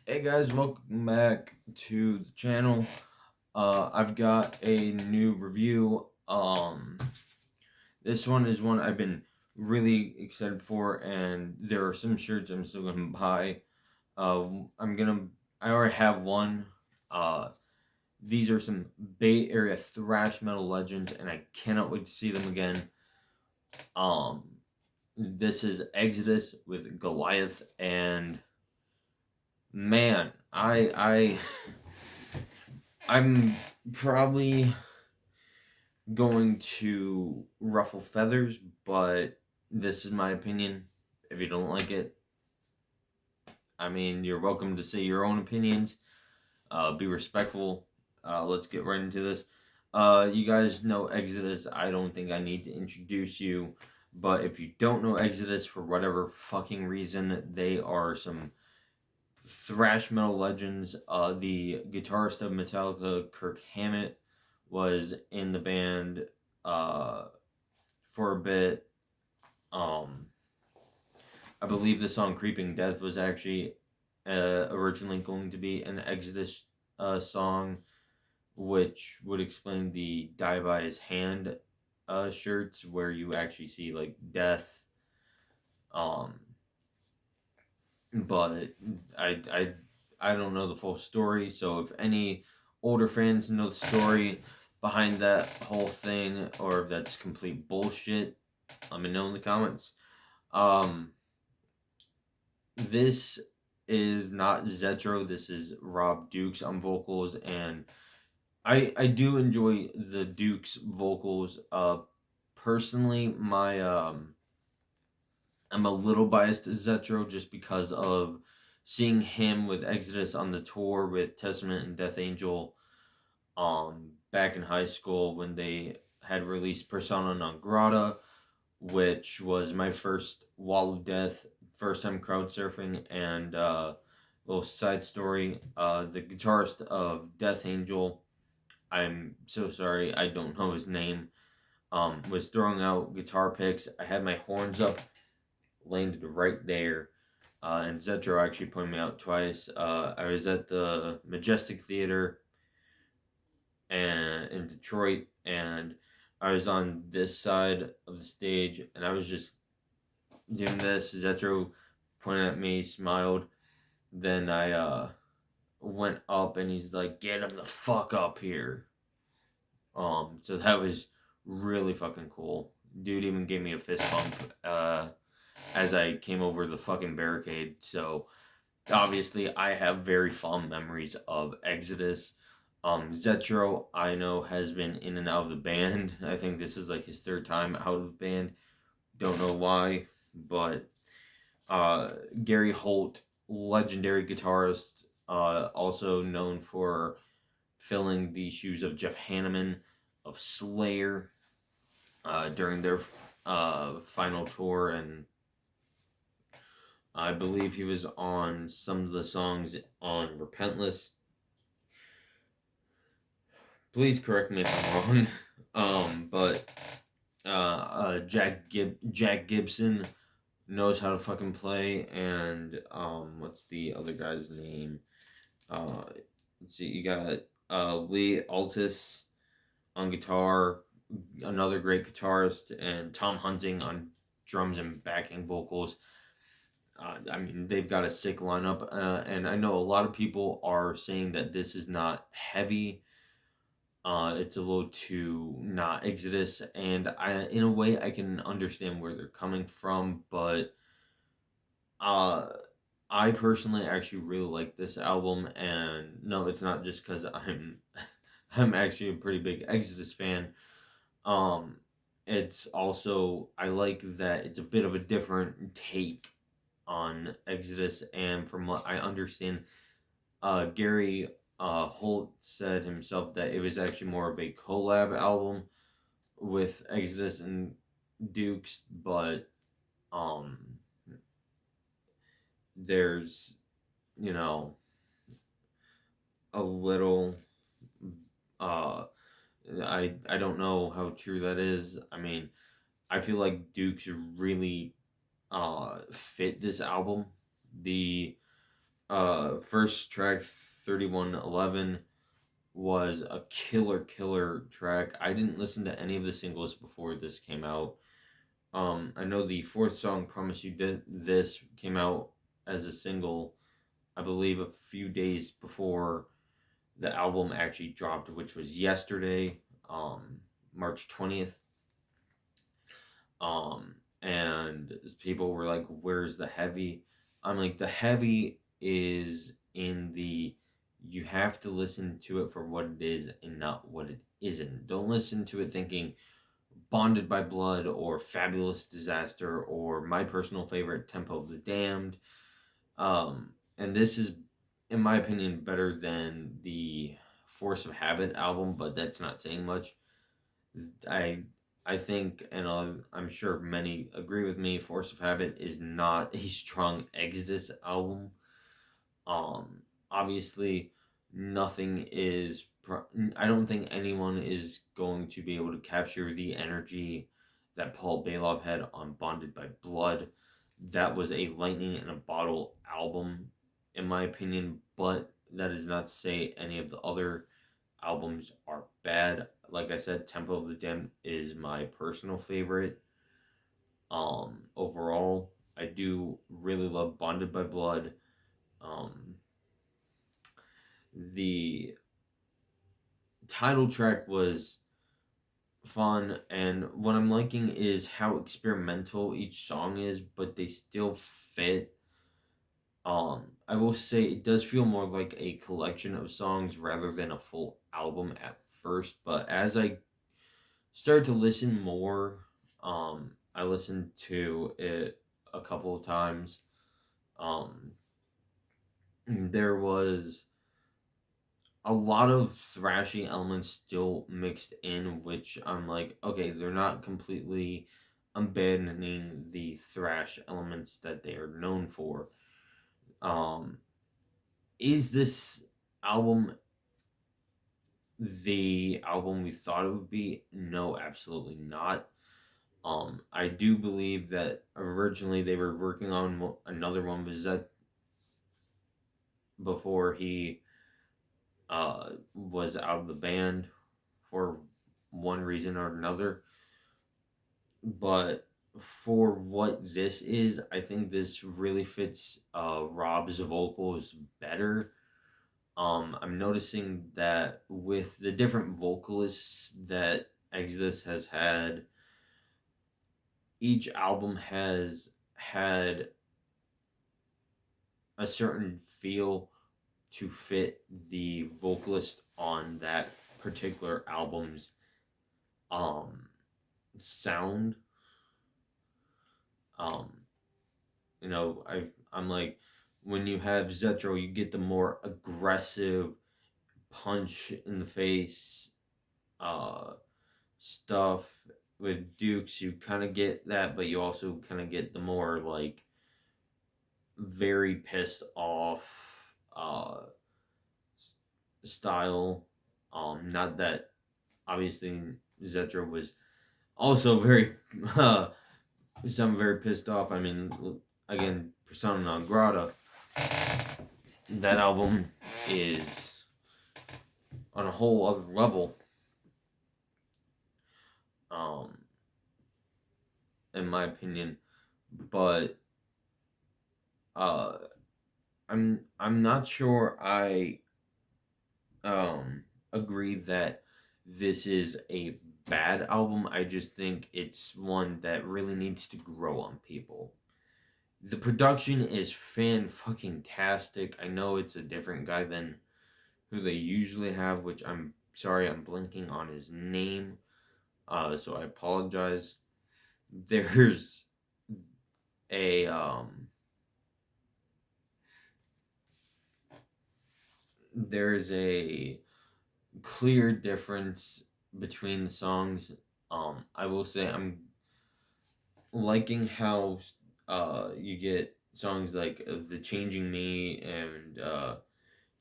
Hey guys, welcome back to the channel. I've got a new review. This one is one I've been really excited for, and there are some shirts I'm still gonna buy. I'm gonna. I already have one. Uh, these are some Bay Area thrash metal legends, and I cannot wait to see them again. Um, this is Exodus with Goliath, and man, I'm probably going to ruffle feathers, but this is my opinion. If you don't like it, I mean, you're welcome to say your own opinions. Be respectful. Let's get right into this. You guys know Exodus. I don't think I need to introduce you. But if you don't know Exodus for whatever fucking reason, they are some thrash metal legends. The guitarist of Metallica, Kirk Hammett, was in the band uh, for a bit. Um, I believe the song "Creeping Death" was actually originally going to be an Exodus song, which would explain the "Die by His Hand" shirts, where you actually see like death. Um, but I I I don't know the full story, so if any older fans know the story behind that whole thing, or if that's complete bullshit, let me know in the comments. Um, this is not Zetro. This is Rob Dukes on vocals, and I do enjoy the Dukes vocals. Personally, my I'm a little biased to Zetro just because of seeing him with Exodus on the tour with Testament and Death Angel back in high school when they had released Persona non grata, which was my first Wall of Death, first time crowd surfing, and little side story. The guitarist of Death Angel, I'm so sorry, I don't know his name, was throwing out guitar picks. I had my horns up, landed right there. And Zetro actually pointed me out twice. I was at the Majestic Theater and in Detroit, and I was on this side of the stage, and I was just doing this. Zetro pointed at me, smiled. Then I went up, and he's like, "Get him the fuck up here." So that was really fucking cool. Dude even gave me a fist bump as I came over the fucking barricade. So obviously, I have very fond memories of Exodus. Zetro, I know, has been in and out of the band. I think this is like his third time out of the band. Don't know why, but Gary Holt, legendary guitarist, also known for filling the shoes of Jeff Hanneman of Slayer during their final tour, and I believe he was on some of the songs on Repentless. Please correct me if I'm wrong. But Jack Gibson knows how to fucking play, and what's the other guy's name? Let's see, you got Lee Altus on guitar, another great guitarist, and Tom Hunting on drums and backing vocals. I mean, they've got a sick lineup, and I know a lot of people are saying that this is not heavy. It's a little too not Exodus, and in a way, I can understand where they're coming from, but uh, I personally actually really like this album, and no, it's not just because I'm actually a pretty big Exodus fan. Um, it's also I like that it's a bit of a different take on Exodus, and from what I understand, Gary Holt said himself that it was actually more of a collab album with Exodus and Dukes, but um, there's you know a little uh, I don't know how true that is. I mean, I feel like Dukes really fit this album. The First track 3111 was a killer track. I didn't listen to any of the singles before this came out. I know the fourth song, Promise You Did This, came out as a single, I believe, a few days before the album actually dropped, which was yesterday, March 20th. And people were like, "Where's the heavy?" I'm like, the heavy is in the, you have to listen to it for what it is and not what it isn't. Don't listen to it thinking Bonded by Blood or Fabulous Disaster or my personal favorite, Tempo of the Damned. And this is, in my opinion, better than the Force of Habit album, but that's not saying much. I I think, and I'm sure many agree with me, Force of Habit is not a strong Exodus album. Obviously, nothing is. I don't think anyone is going to be able to capture the energy that Paul Bailoff had on Bonded by Blood. That was a lightning in a bottle album, in my opinion, but that is not to say any of the other albums are bad. Like I said, Temple of the Damned is my personal favorite. Overall, I do really love Bonded by Blood. Um, the title track was fun, and what I'm liking is how experimental each song is, but they still fit. I will say it does feel more like a collection of songs rather than a full album at first, but as I started to listen more. I listened to it a couple of times. Um, there was a lot of thrashy elements still mixed in, which I'm like, okay, they're not completely abandoning the thrash elements that they are known for. Um, is this album the album we thought it would be? No, absolutely not. I do believe that originally they were working on another one with Zet before he was out of the band for one reason or another. But for what this is, I think this really fits Rob's vocals better. I'm noticing that with the different vocalists that Exodus has had, each album has had a certain feel to fit the vocalist on that particular album's um sound. Um, I'm like, when you have Zetro, you get the more aggressive punch in the face uh stuff. With Dukes, you kind of get that, but you also kind of get the more like very pissed off uh style. Not that obviously Zetro was also very some very pissed off. I mean, again, Persona non grata. That album is on a whole other level. Um, in my opinion, but uh, I'm not sure I agree that this is a bad album. I just think it's one that really needs to grow on people. The production is fan fucking tastic. I know it's a different guy than who they usually have, which I'm sorry, I'm blanking on his name. So I apologize. There's a there's a clear difference between the songs. I will say I'm liking how you get songs like "The Changing Me" and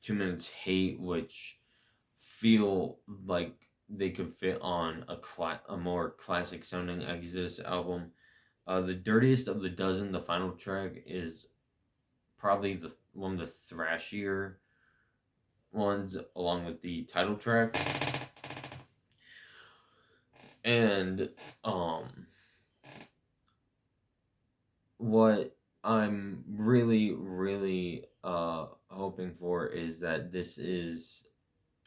2 Minutes Hate, which feel like they could fit on a more classic sounding Exodus album. The Dirtiest of the Dozen, the final track, is probably the one of the thrashier ones, along with the title track. And what I'm really hoping for is that this is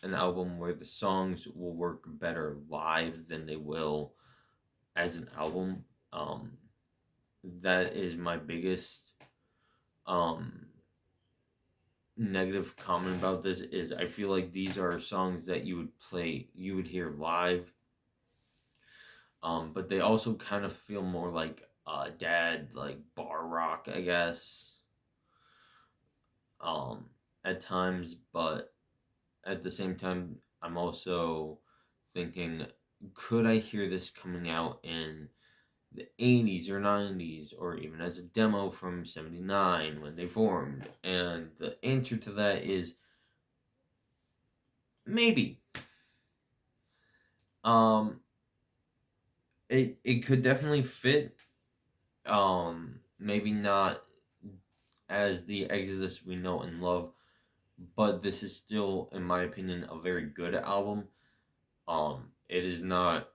an album where the songs will work better live than they will as an album. That is my biggest um negative comment about this, is I feel like these are songs that you would hear live, but they also kind of feel more like dad, like bar rock, I guess, um at times. But at the same time, I'm also thinking, could I hear this coming out in the 80s or 90s, or even as a demo from 79 when they formed? And the answer to that is maybe. Um, it could definitely fit. Maybe not as the Exodus we know and love, but this is still, in my opinion, a very good album. It is not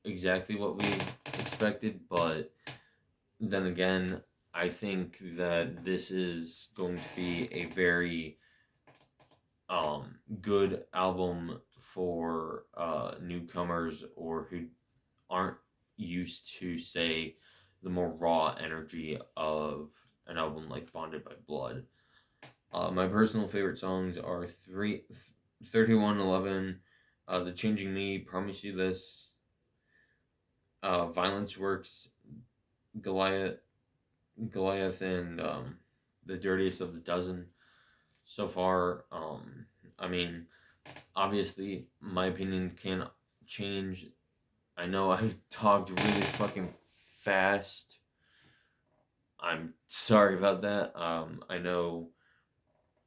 exactly what we expected, but then again, I think that this is going to be a very good album for newcomers, or who aren't used to, say, the more raw energy of an album like Bonded by Blood. My personal favorite songs are 3111, The Changing Me, Promise You This, Violence Works, Goliath, and The Dirtiest of the Dozen. So far, I mean, obviously, my opinion can change. I know I've talked really fucking fast. I'm sorry about that. I know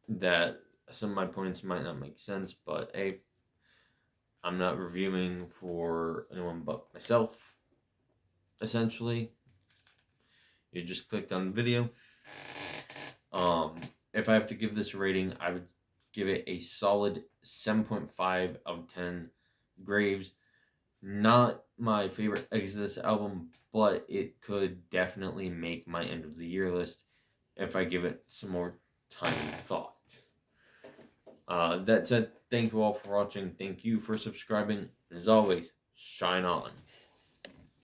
that some of my points might not make sense, but hey, I'm not reviewing for anyone but myself, essentially. You just clicked on the video. If I have to give this a rating, I would give it a solid 7.5 out of 10 Graves. Not my favorite Exodus album, but it could definitely make my end of the year list if I give it some more time and thought. That said, thank you all for watching. Thank you for subscribing. And as always, shine on.